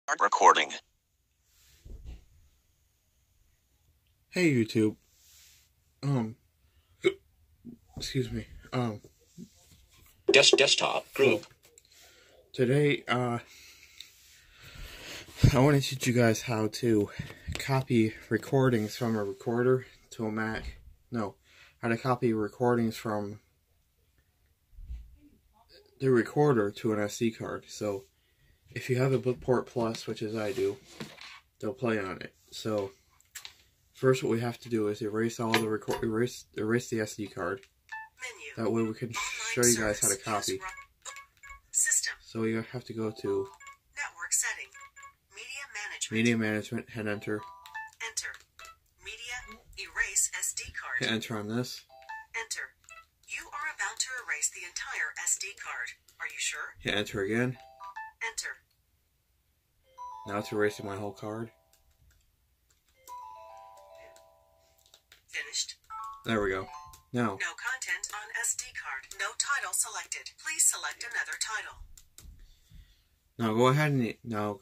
Start recording. Hey YouTube. Excuse me. Desktop group. So, today, I want to teach you guys how to copy recordings from a recorder to a Mac. No, how to copy recordings from the recorder to an SD card. So, if you have a Bookport Plus, which is I do, they'll play on it. So, first what we have to do is erase all the erase the SD card. That way we can show you guys how to copy. So you have to go to Network Setting, Media Management, hit enter. Enter. Media, erase SD card. Hit enter on this. Enter. You are about to erase the entire SD card. Are you sure? Hit enter again. Enter. Now it's erasing my whole card. Finished. There we go. Now, No content on SD card. No title selected. Please select another title. go ahead and go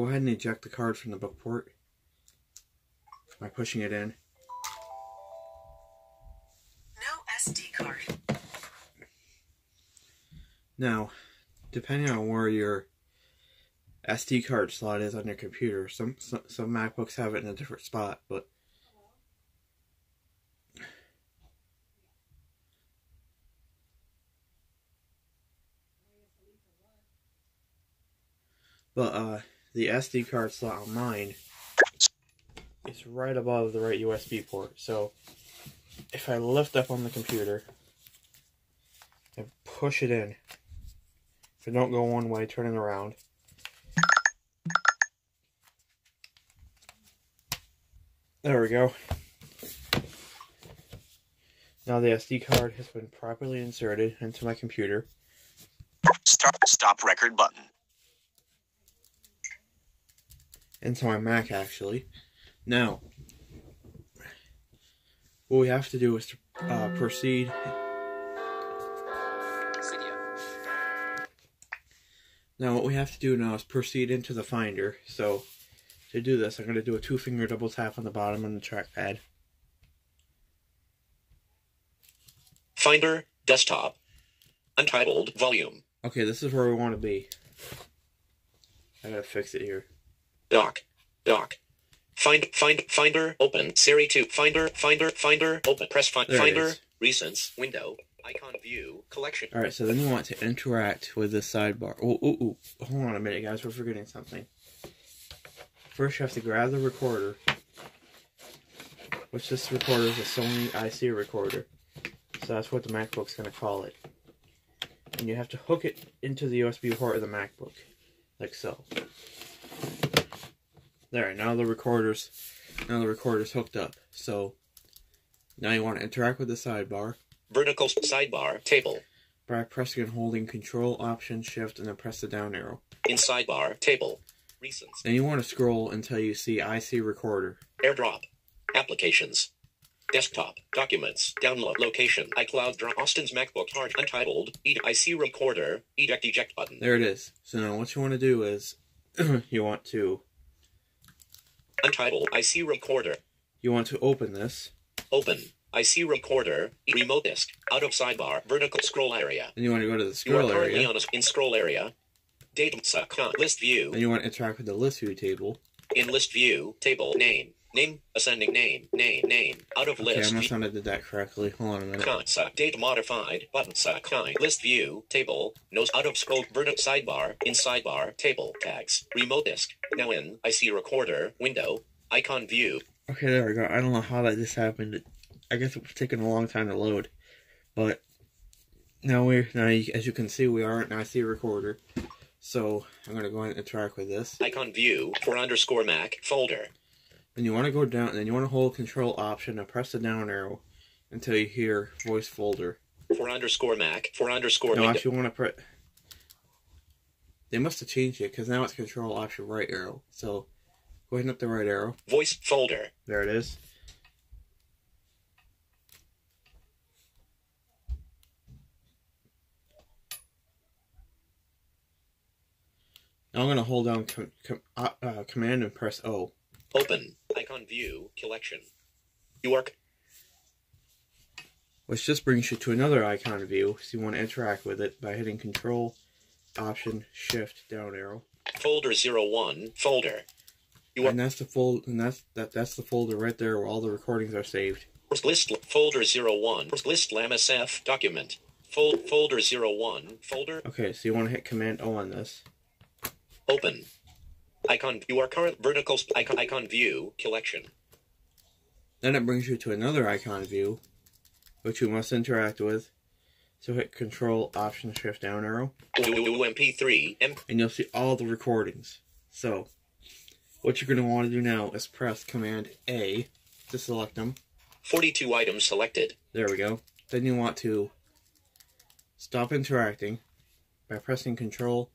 ahead and eject the card from the book port by pushing it in. No SD card. Now, depending on where your SD card slot is on your computer, some MacBooks have it in a different spot, but the SD card slot on mine is right above the right USB port. So if I lift up on the computer and push it in, if it don't go one way, turn it around. There we go. Now the SD card has been properly inserted into my computer. Stop record button. Into my Mac, actually. Now, what we have to do is to proceed. Now, what we have to do now is proceed into the Finder. So, to do this, I'm going to do a 2-finger double tap on the bottom of the trackpad. Finder, desktop. Untitled volume. Okay, this is where we want to be. I gotta fix it here. Dock. Finder, open. Siri 2. Finder, open. Press Finder, recents, window, icon view, collection. Alright, so then you want to interact with the sidebar. Oh, hold on a minute, guys, we're forgetting something. First, you have to grab the recorder, which this recorder is a Sony IC recorder. So that's what the MacBook's going to call it. And you have to hook it into the USB port of the MacBook, like so. There, now the recorder's hooked up. So now you want to interact with the sidebar. Vertical sidebar table. By pressing and holding Control, Option, Shift, and then press the down arrow. In sidebar table. Recents. Then you want to scroll until you see IC recorder. AirDrop. Applications. Desktop. Documents. Download. Location. iCloud. Drop. Austin's MacBook. Hard. Untitled. IC recorder. Eject button. There it is. So now what you want to do is you want to Untitled. IC recorder. You want to open this. Open. IC recorder. Remote disk. Out of sidebar. Vertical scroll area. Then you want to go to the You scroll are currently area. on in scroll area. Data list view. Then you want to interact with the list view table. In list view table name. Ascending name. Out of Okay, list. I must not did that correctly. Hold on a minute. Data modified. Button kind. List view table. Nose out of scroll. Vertical sidebar. In sidebar table tags. Remote disk. Now in IC recorder window. Icon view. Okay, there we go. I don't know how that just happened. I guess it was taking a long time to load. But now as you can see, we are an IC recorder. So I'm going to go ahead and interact with this. Icon view for _Mac folder. Then you want to go down, and then you want to hold Control Option and press the down arrow until you hear voice folder. For _Mac. No, actually, you want to press. They must have changed it because now it's Control Option right arrow. So go ahead and up the right arrow. Voice folder. There it is. Now I'm going to hold down Command and press O. Open. Icon view. Collection. You are... Which just brings you to another icon view, so you want to interact with it by hitting Control, Option, Shift, down arrow. Folder 01. Folder. And that's the that's the folder right there where all the recordings are saved. List folder 01. List LAMSF document. Folder 01. Folder. Okay, so you want to hit Command O on this. Open. Icon. You are current vertical icon view collection. Then it brings you to another icon view, which you must interact with. So hit Control, Option, Shift, down arrow. MP3. And you'll see all the recordings. So, what you're going to want to do now is press Command A to select them. 42 items selected. There we go. Then you want to stop interacting by pressing Control,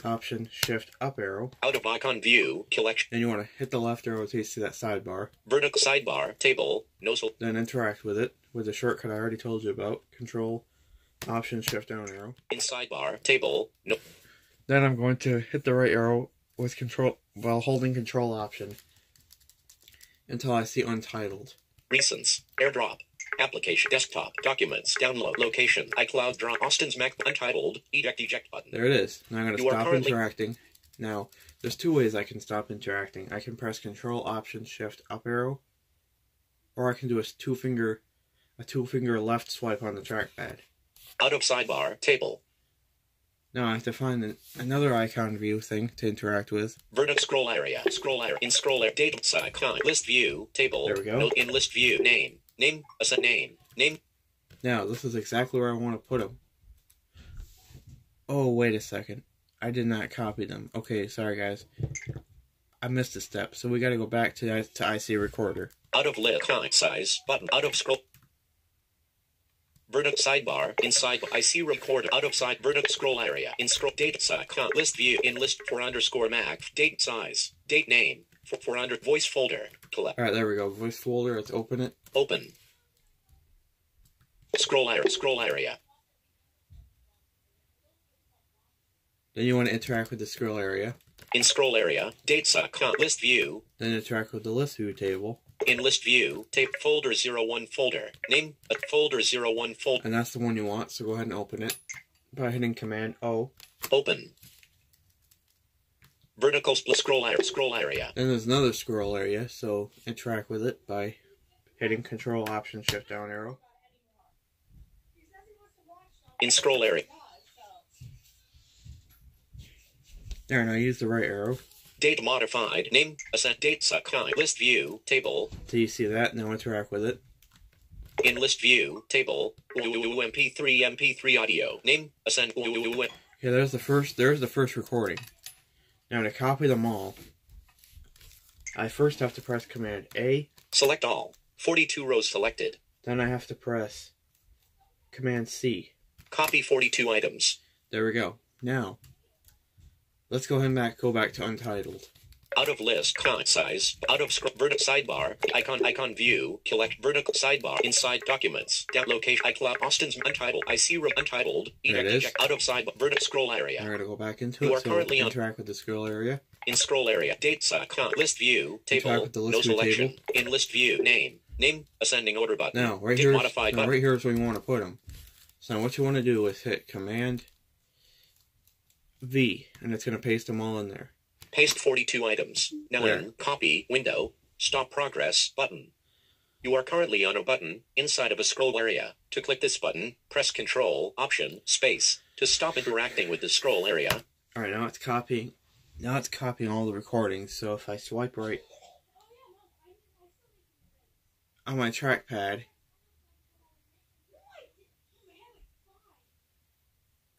Option, Shift, up arrow. Out of icon view collection. Then you want to hit the left arrow to see that sidebar. Vertical sidebar table. No. Then interact with it with the shortcut I already told you about. Control, Option, Shift, down arrow. In sidebar table. No. Then I'm going to hit the right arrow with Control while holding Control Option until I see Untitled. Recents. AirDrop. Application. Desktop. Documents. Download. Location. iCloud Drop. Austin's Mac. Untitled. Eject button. There it is. Now I'm going to You are stop currently... interacting. Now, there's two ways I can stop interacting. I can press Control, Option, Shift, up arrow. Or I can do a two-finger left swipe on the trackpad. Out of sidebar table. Now I have to find another icon view thing to interact with. Vertex scroll area. Scroll area. In scroll area. Data icon. List view. Table. There we go. Note in list view. Name. Name. Assign name. Name. Now, this is exactly where I want to put them. Oh, wait a second. I did not copy them. Okay, sorry guys. I missed a step, so we got to go back to IC Recorder. Out of list. Size. Button. Out of scroll. Vertex sidebar. Inside IC recorder. Out of side. Vertex scroll area. In scroll. Date size. List view. In list 4_Mac. Date size. Date name. 400. Voice folder. Collect. Alright, there we go. Voice folder. Let's open it. Open. Scroll area. Scroll area. Then you want to interact with the scroll area. In scroll area. Date size. List view. Then interact with the list view table. In list view, tape folder 01 folder. Name a folder 01 folder. And that's the one you want, so go ahead and open it by hitting Command O. Open. Vertical split scroll area. Then there's another scroll area, so interact with it by hitting Control, Option, Shift, down arrow. In scroll area. There, now use the right arrow. Date modified. Name. Ascent date suckai. List view. Table. So you see that, now interact with it. In list view. Table. MP3 audio. Name. Ascent. Okay, there's the first recording. Now to copy them all, I first have to press Command A. Select all. 42 rows selected. Then I have to press Command C. Copy 42 items. There we go. Now, let's go ahead and go back to Untitled. Out of list, size, out of scroll, vertical sidebar, icon view, collect vertical sidebar, inside documents, down location, iCloud, Austin's Untitled, Untitled, There it is. out of sidebar, vertical scroll area. I'm going to go back into You it, are so currently interact with the scroll area. In scroll area, dates, list view, Interact table, with the list no view selection. table. In list view, name, ascending order button. Now, right Date here, modified button. right here is where you want to put them. So now what you want to do is hit Command V, and it's going to paste them all in there. Paste 42 items. Now There. in copy window, stop progress button. You are currently on a button inside of a scroll area. To click this button, press Control, Option, Space to stop interacting with the scroll area. All right, now it's copying. Now it's copying all the recordings. So if I swipe right on my trackpad,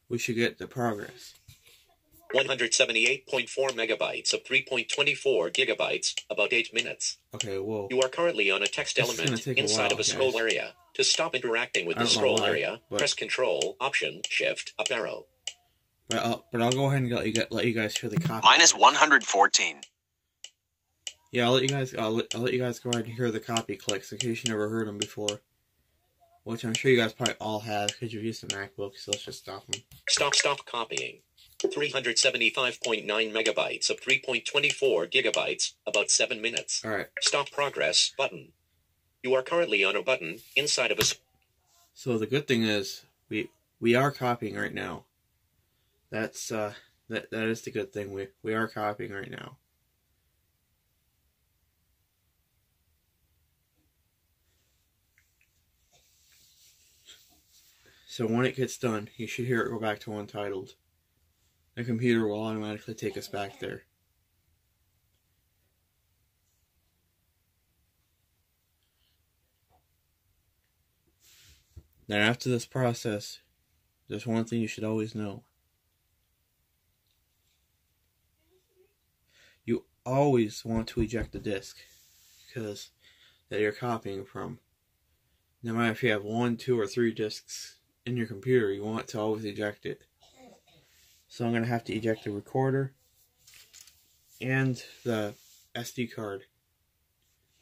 we should get the progress. 178.4 megabytes of 3.24 gigabytes, about 8 minutes. Okay, whoa. You are currently on a text This is gonna element take a inside while, of a scroll guys. area. To stop interacting with I the don't know scroll why, area, but- press Control, Option, Shift, up arrow. But I'll go ahead and let you guys hear the copy. Minus 114. Yeah, I'll let you guys go ahead and hear the copy clicks in case you never heard them before. Which I'm sure you guys probably all have because you've used the MacBook, so let's just stop them. Stop copying. 375.9 megabytes of 3.24 gigabytes, about 7 minutes. Alright. Stop progress button. You are currently on a button inside of a... So the good thing is, we are copying right now. That's, that is the good thing. We are copying right now. So when it gets done, you should hear it go back to Untitled. The computer will automatically take us back there. Then after this process, there's one thing you should always know. You always want to eject the disk, because that you're copying from. No matter if you have 1, 2, or 3 disks in your computer, you want to always eject it. So I'm going to have to eject the recorder and the SD card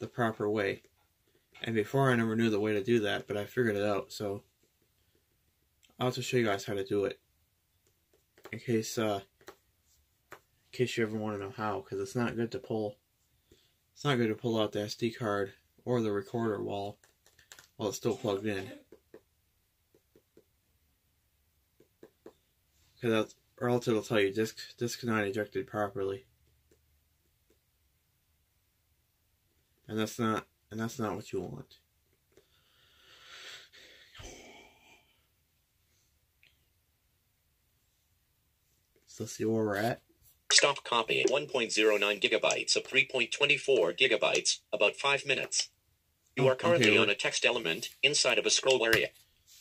the proper way. And before I never knew the way to do that, but I figured it out, so I'll just show you guys how to do it. In case you ever want to know how, because it's not good to pull out the SD card or the recorder while it's still plugged in. Or else it'll tell you disk not ejected properly. And that's not what you want. So let's see where we're at. Stop copying 1.09 gigabytes of 3.24 gigabytes, about 5 minutes. You are currently on a text element inside of a scroll area.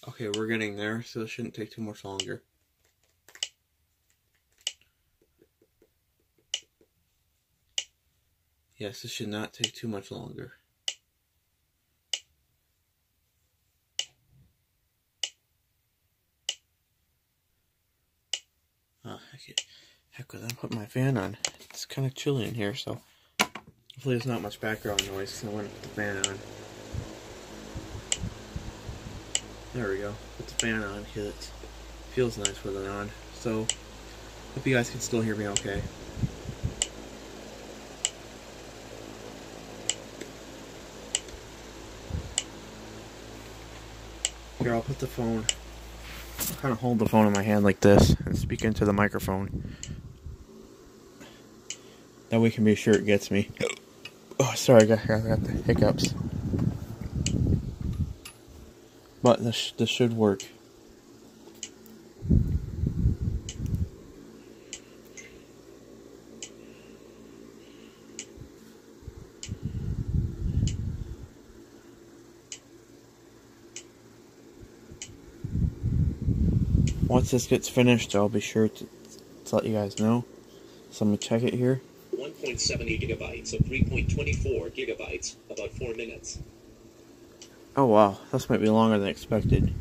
Okay, we're getting there, so it shouldn't take too much longer. Yes, this should not take too much longer. Heck with that, put my fan on. It's kind of chilly in here, so hopefully there's not much background noise, so I want to put the fan on. There we go. Put the fan on because it feels nice with it on. So, hope you guys can still hear me okay. Here, I'll put the phone, kind of hold the phone in my hand like this and speak into the microphone. That way we can be sure it gets me. Oh, sorry, I got the hiccups. But this should work. Once this gets finished, I'll be sure to let you guys know. So I'm going to check it here. 1.70 gigabytes of 3.24 gigabytes, about 4 minutes. Oh wow, this might be longer than expected.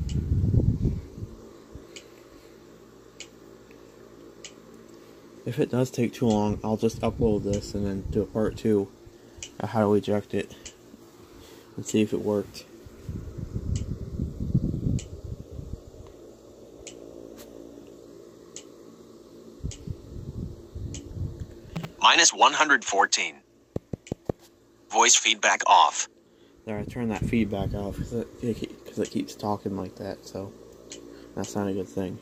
If it does take too long, I'll just upload this and then do a part 2 of how to eject it and see if it worked. Minus 114. Voice feedback off. There, I turned that feedback off because it keeps talking like that, so that's not a good thing.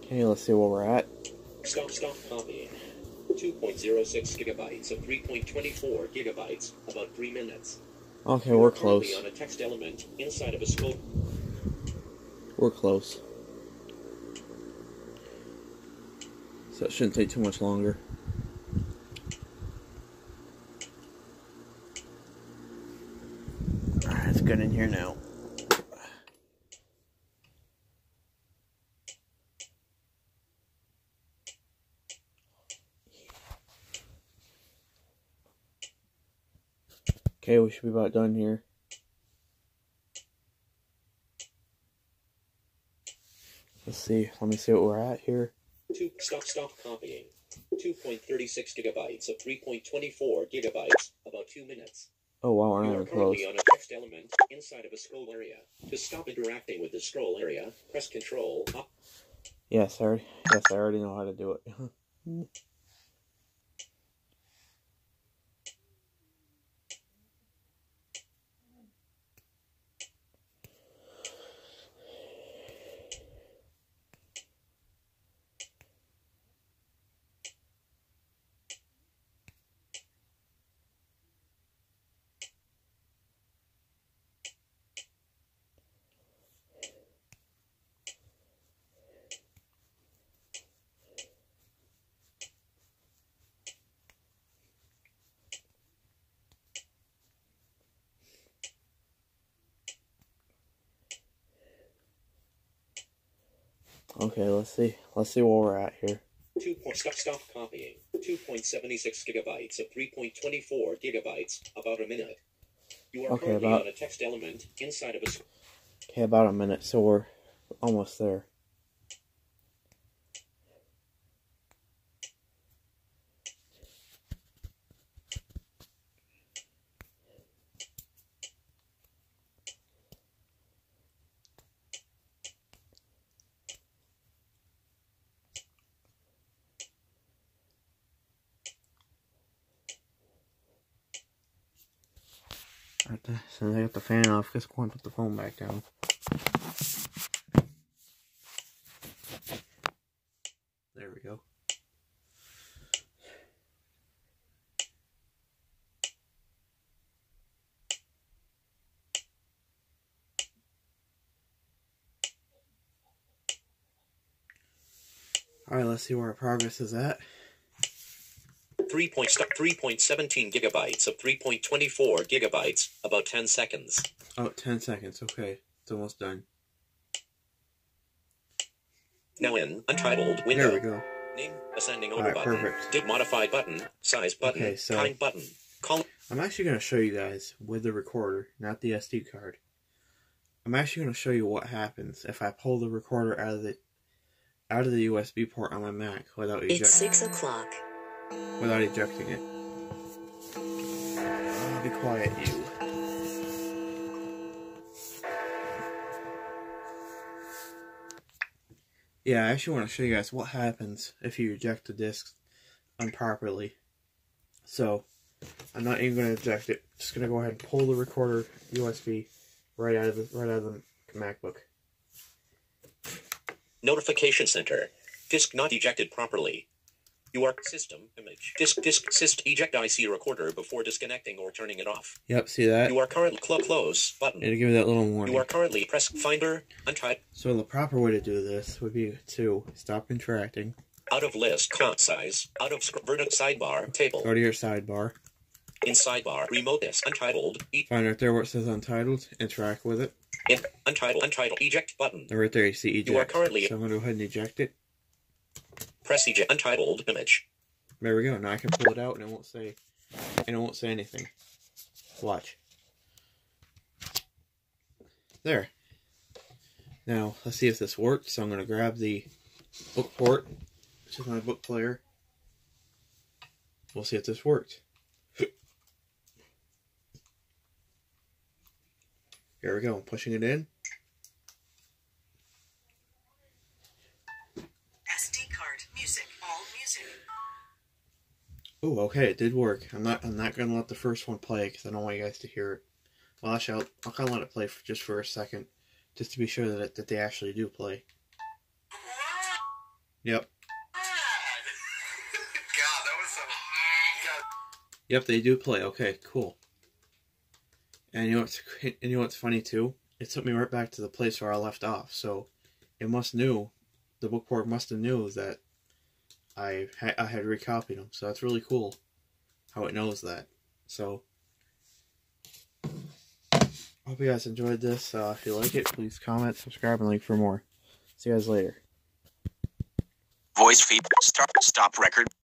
Okay, let's see where we're at. Stop copying. 2.06 gigabytes of 3.24 gigabytes, about 3 minutes. Okay, we're close. On a text element inside of a scroll. We're close. So it shouldn't take too much longer. Alright, it's good in here now. Okay, we should be about done here. Let's see. Let me see what we're at here. Stop copying. 2.36 gigabytes of 3.24 gigabytes, about 2 minutes. Oh wow, we're You not are even close. currently on a text element inside of a scroll area. To stop interacting with the scroll area, press Control up. Yes, I already know how to do it. Okay, let's see where we're at here. Stop copying. 2.76 gigabytes of 3.24 gigabytes. About a minute. You are currently on a text element inside of a. Okay, about a minute, so we're almost there. Since I got the fan off, just go and put the phone back down. There we go. Alright, let's see where our progress is at. 3.17 gigabytes of 3.24 gigabytes, about 10 seconds. Oh, 10 seconds, okay. It's almost done. Now in Untitled window. There we go. Name, ascending order button. Perfect. Dip modified button, size button, Okay, so kind button. I'm actually going to show you guys with the recorder, not the SD card. I'm actually going to show you what happens if I pull the recorder out of the USB port on my Mac without ejecting. It's 6 o'clock. Without ejecting it. Oh, be quiet, you. Yeah, I actually want to show you guys what happens if you eject the disc improperly. So, I'm not even going to eject it. Just going to go ahead and pull the recorder USB right out of the MacBook. Notification center. Disk not ejected properly. You are system image. Disk eject IC recorder before disconnecting or turning it off. Yep, see that? You are currently close button. It'll give you that little warning. You are currently press Finder untitled. So the proper way to do this would be to stop interacting. Out of list font size. Out of vertical sidebar table. Go to your sidebar. In sidebar remote this untitled. Find right there where it says untitled. Interact with it. In untitled eject button. And right there you see eject. You are currently. So I'm gonna go ahead and eject it. Press eject untitled image. There we go. Now I can pull it out and it won't say anything. Watch. There. Now let's see if this works. So I'm gonna grab the book port, which is my book player. We'll see if this worked. Here we go. I'm pushing it in. SD card, music, all music. Oh, okay, it did work. I'm not gonna let the first one play because I don't want you guys to hear it. Well, actually, I'll kind of let it play just for a second, just to be sure that they actually do play. Yep. God, that was so. God. Yep, they do play. Okay, cool. And you know what's funny too? It took me right back to the place where I left off. So it the book port must have knew that I had recopied them. So that's really cool how it knows that. So I hope you guys enjoyed this. If you like it, please comment, subscribe, and like for more. See you guys later. Voice feed. Stop record.